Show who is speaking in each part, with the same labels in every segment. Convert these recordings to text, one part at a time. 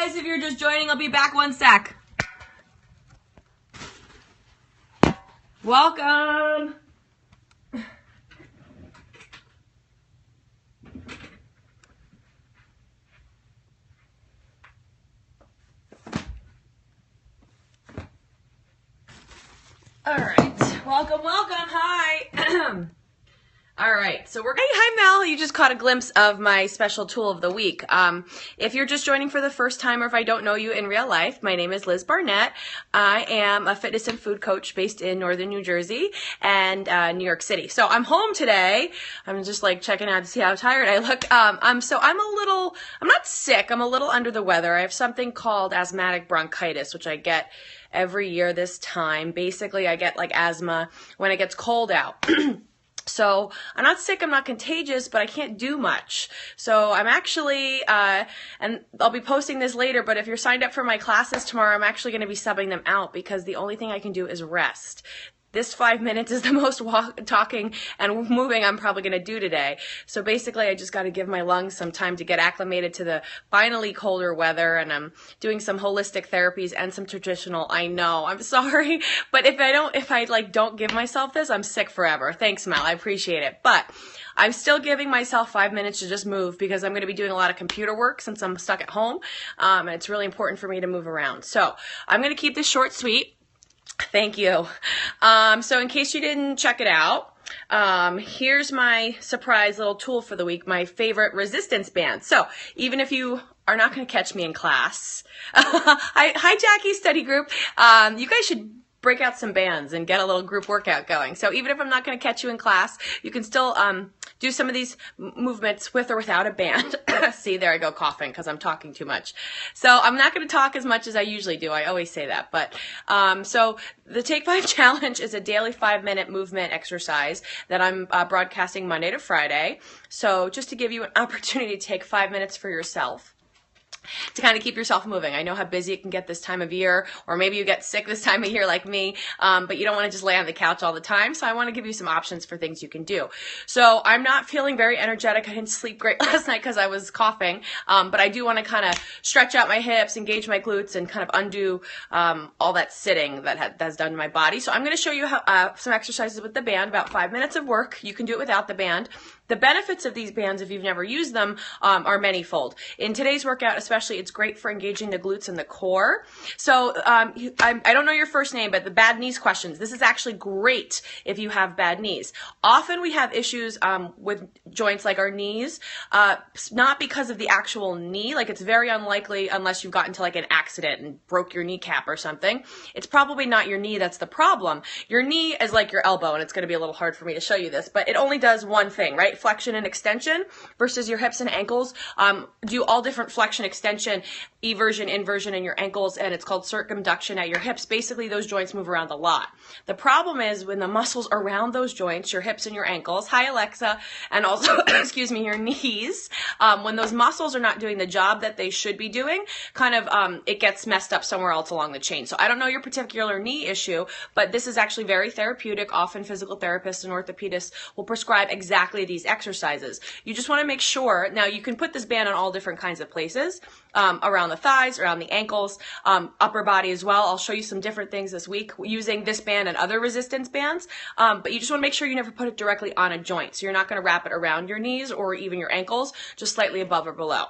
Speaker 1: guys, if you're just joining, I'll be back one sec. Welcome. All right, welcome, hi. All right, so hey, hi Mel, you just caught a glimpse of my special tool of the week. If you're just joining for the first time or if I don't know you in real life, my name is Liz Barnett. I am a fitness and food coach based in northern New Jersey and New York City. So I'm home today. I'm just like checking out to see how tired I look. I'm not sick, I'm a little under the weather. I have something called asthmatic bronchitis, which I get every year this time. Basically, I get like asthma when it gets cold out. So I'm not sick, I'm not contagious, but I can't do much. So I'm actually, and I'll be posting this later, but if you're signed up for my classes tomorrow, I'm actually going to be subbing them out because the only thing I can do is rest. This 5 minutes is the most talking and moving I'm probably going to do today. So basically, I just got to give my lungs some time to get acclimated to the finally colder weather, and I'm doing some holistic therapies and some traditional. I know, I'm sorry, but if I don't give myself this, I'm sick forever. Thanks, Mel, I appreciate it. But I'm still giving myself 5 minutes to just move because I'm going to be doing a lot of computer work since I'm stuck at home, and it's really important for me to move around. So I'm going to keep this short, sweet. Thank you. So in case you didn't check it out, here's my surprise little tool for the week, my favorite resistance band. So even if you are not going to catch me in class, hi Jackie, study group, you guys should break out some bands and get a little group workout going. So even if I'm not going to catch you in class, you can still do some of these movements with or without a band. See, there I go coughing because I'm talking too much. So I'm not going to talk as much as I usually do. I always say that. But so the Take 5 Challenge is a daily 5-minute movement exercise that I'm broadcasting Monday to Friday. So just to give you an opportunity to take 5 minutes for yourself, to kind of keep yourself moving. I know how busy it can get this time of year, or maybe you get sick this time of year like me, but you don't want to just lay on the couch all the time. So I want to give you some options for things you can do. So I'm not feeling very energetic. I didn't sleep great last night because I was coughing, but I do want to kind of stretch out my hips, engage my glutes, and kind of undo all that sitting that has done to my body. So I'm going to show you how, some exercises with the band, about 5 minutes of work. You can do it without the band. The benefits of these bands, if you've never used them, are manyfold. In today's workout especially, it's great for engaging the glutes and the core. So I don't know your first name, but the bad knees questions, this is actually great if you have bad knees. Often we have issues with joints like our knees, not because of the actual knee. Like, it's very unlikely unless you've gotten into like an accident and broke your kneecap or something. It's probably not your knee that's the problem. Your knee is like your elbow, and it's going to be a little hard for me to show you this, but it only does one thing, right? Flexion and extension, versus your hips and ankles do all different flexion, extension, eversion, inversion in your ankles, and it's called circumduction at your hips. Basically, those joints move around a lot. The problem is when the muscles around those joints, your hips and your ankles, hi Alexa, and also, excuse me, your knees, when those muscles are not doing the job that they should be doing, kind of it gets messed up somewhere else along the chain. So I don't know your particular knee issue, but this is actually very therapeutic. Often physical therapists and orthopedists will prescribe exactly these exercises. You just want to make sure, now you can put this band on all different kinds of places, around the thighs, around the ankles, upper body as well. I'll show you some different things this week using this band and other resistance bands, but you just want to make sure you never put it directly on a joint. So you're not going to wrap it around your knees or even your ankles, just slightly above or below.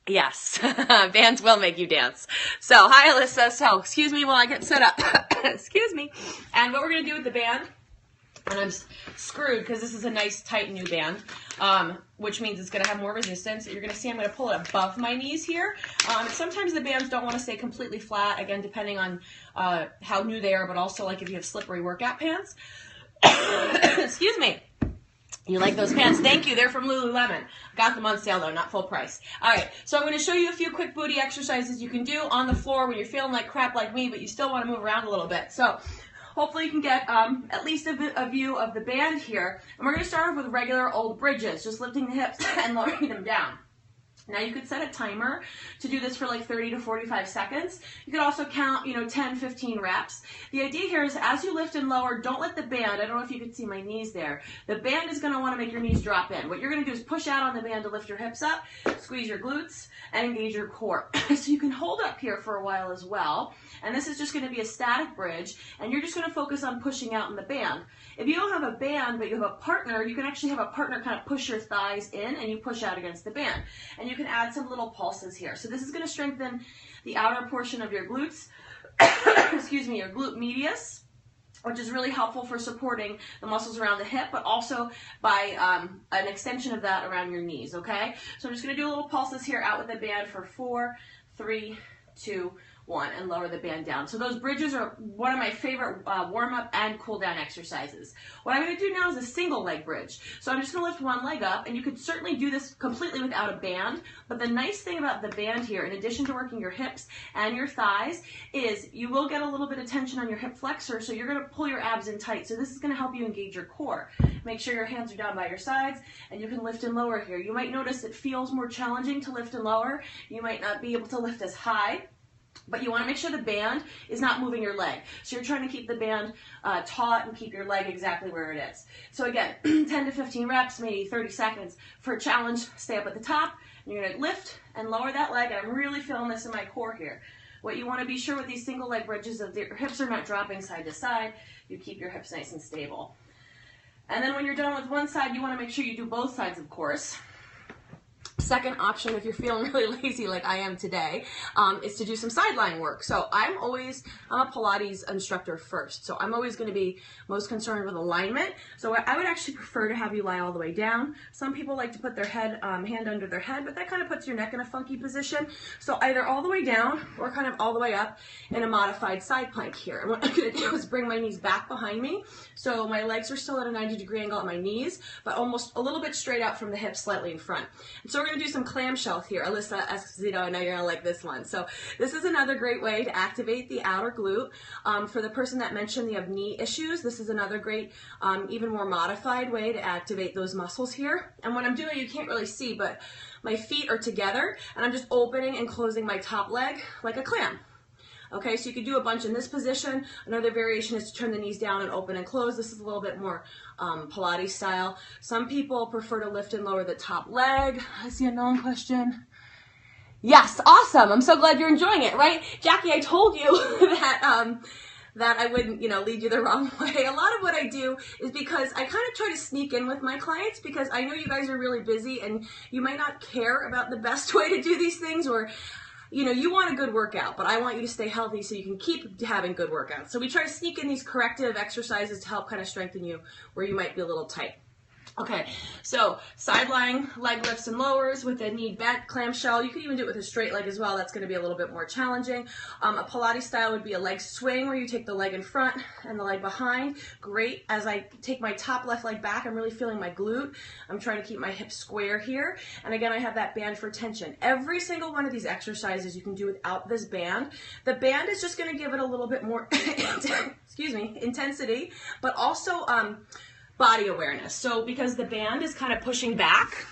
Speaker 1: Yes, bands will make you dance. So, hi Alyssa. So, excuse me while I get set up. Excuse me. And what we're going to do with the band, and I'm screwed because this is a nice tight new band, which means it's going to have more resistance. You're going to see I'm going to pull it above my knees here. Sometimes the bands don't want to stay completely flat, again, depending on how new they are, but also like if you have slippery workout pants. Excuse me. You like those pants? Thank you. They're from Lululemon. Got them on sale though, not full price. All right, so I'm going to show you a few quick booty exercises you can do on the floor when you're feeling like crap like me, but you still want to move around a little bit. So hopefully you can get at least a view of the band here. And we're going to start off with regular old bridges, just lifting the hips and lowering them down. Now you could set a timer to do this for like 30 to 45 seconds. You could also count, 10, 15 reps. The idea here is as you lift and lower, don't let the band, I don't know if you can see my knees there, the band is going to want to make your knees drop in. What you're going to do is push out on the band to lift your hips up, squeeze your glutes, and engage your core. So you can hold up here for a while as well. And this is just going to be a static bridge, and you're just going to focus on pushing out in the band. If you don't have a band, but you have a partner, you can actually have a partner kind of push your thighs in, and you push out against the band. And you can add some little pulses here. So this is going to strengthen the outer portion of your glutes, excuse me, your glute medius, which is really helpful for supporting the muscles around the hip, but also by an extension of that around your knees, okay? So I'm just going to do a little pulses here out with the band for 4, 3, 2, 1, and lower the band down. So those bridges are one of my favorite warm-up and cool-down exercises. What I'm going to do now is a single leg bridge. So I'm just going to lift one leg up, and you could certainly do this completely without a band, but the nice thing about the band here, in addition to working your hips and your thighs, is you will get a little bit of tension on your hip flexor, so you're going to pull your abs in tight. So this is going to help you engage your core. Make sure your hands are down by your sides, and you can lift and lower here. You might notice it feels more challenging to lift and lower. You might not be able to lift as high, but you want to make sure the band is not moving your leg. So you're trying to keep the band taut and keep your leg exactly where it is. So again, 10 to 15 reps, maybe 30 seconds. For a challenge, stay up at the top. And you're going to lift and lower that leg. And I'm really feeling this in my core here. What you want to be sure with these single leg bridges is that your hips are not dropping side to side. You keep your hips nice and stable. And then when you're done with one side, you want to make sure you do both sides, of course. Second option, if you're feeling really lazy like I am today, is to do some side lying work. So I'm a Pilates instructor first, so I'm always going to be most concerned with alignment. So I would actually prefer to have you lie all the way down. Some people like to put their hand under their head, but that kind of puts your neck in a funky position. So either all the way down or kind of all the way up in a modified side plank here. And what I'm going to do is bring my knees back behind me, so my legs are still at a 90-degree angle at my knees, but almost a little bit straight out from the hips, slightly in front. And so we're going to do some clamshell here. Alyssa Esposito, I know you're going to like this one. So this is another great way to activate the outer glute. For the person that mentioned they have knee issues, this is another great, even more modified way to activate those muscles here. And what I'm doing, you can't really see, but my feet are together, and I'm just opening and closing my top leg like a clam. Okay, so you could do a bunch in this position. Another variation is to turn the knees down and open and close. This is a little bit more Pilates style. Some people prefer to lift and lower the top leg. I see a known question. Yes, awesome. I'm so glad you're enjoying it, right? Jackie, I told you that I wouldn't, lead you the wrong way. A lot of what I do is because I kind of try to sneak in with my clients, because I know you guys are really busy and you might not care about the best way to do these things, or you want a good workout, but I want you to stay healthy so you can keep having good workouts. So we try to sneak in these corrective exercises to help kind of strengthen you where you might be a little tight. Okay, so side lying leg lifts and lowers with a knee bent clamshell. You could even do it with a straight leg as well. That's going to be a little bit more challenging. A Pilates style would be a leg swing where you take the leg in front and the leg behind. Great. As I take my top left leg back, I'm really feeling my glute. I'm trying to keep my hips square here. And again, I have that band for tension. Every single one of these exercises you can do without this band. The band is just going to give it a little bit more intensity, but also body awareness. So because the band is kind of pushing back,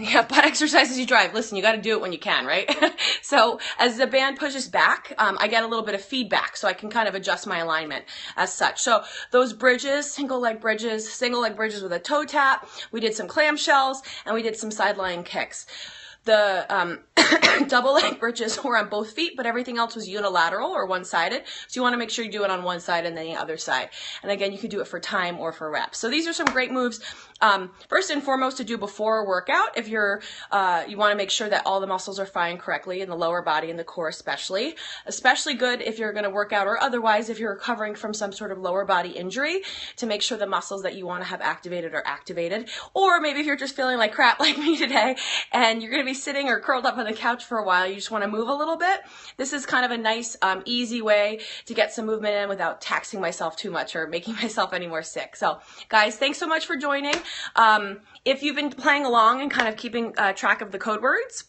Speaker 1: yeah, butt exercises you drive. Listen, you got to do it when you can, right? So as the band pushes back, I get a little bit of feedback, so I can kind of adjust my alignment as such. So those bridges, single leg bridges with a toe tap, we did some clamshells, and we did some side lying kicks. The double leg bridges were on both feet, but everything else was unilateral or one-sided. So you want to make sure you do it on one side and then the other side. And again, you can do it for time or for reps. So these are some great moves. First and foremost, to do before a workout if you want to make sure that all the muscles are firing correctly in the lower body and the core especially. Especially good if you're going to work out, or otherwise if you're recovering from some sort of lower body injury, to make sure the muscles that you want to have activated are activated. Or maybe if you're just feeling like crap like me today and you're going to be sitting or curled up on the couch for a while, you just want to move a little bit. This is kind of a nice, easy way to get some movement in without taxing myself too much or making myself any more sick. So guys, thanks so much for joining. If you've been playing along and kind of keeping track of the code words,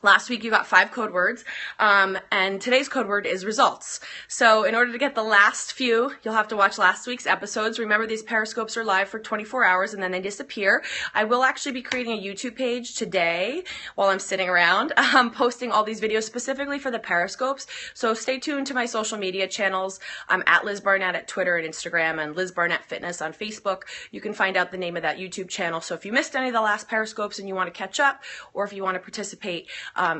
Speaker 1: Last week you got 5 code words, and today's code word is results. So in order to get the last few, you'll have to watch last week's episodes. Remember, these Periscopes are live for 24 hours and then they disappear. I will actually be creating a YouTube page today while I'm sitting around, posting all these videos specifically for the Periscopes. So stay tuned to my social media channels. I'm at Liz Barnett at Twitter and Instagram, and Liz Barnett Fitness on Facebook. You can find out the name of that YouTube channel. So if you missed any of the last Periscopes and you want to catch up, or if you want to participate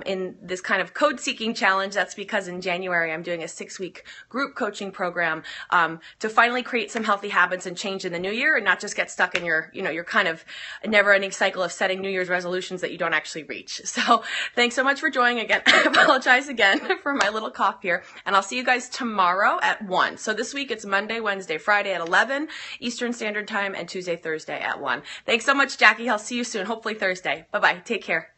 Speaker 1: in this kind of code seeking challenge, that's because in January I'm doing a 6-week group coaching program to finally create some healthy habits and change in the new year, and not just get stuck in your kind of never ending cycle of setting New Year's resolutions that you don't actually reach. So thanks so much for joining again. I apologize again for my little cough here, and I'll see you guys tomorrow at 1. So this week it's Monday, Wednesday, Friday at 11 Eastern Standard Time, and Tuesday, Thursday at 1. Thanks so much, Jackie. I'll see you soon, hopefully Thursday. Bye-bye. Take care.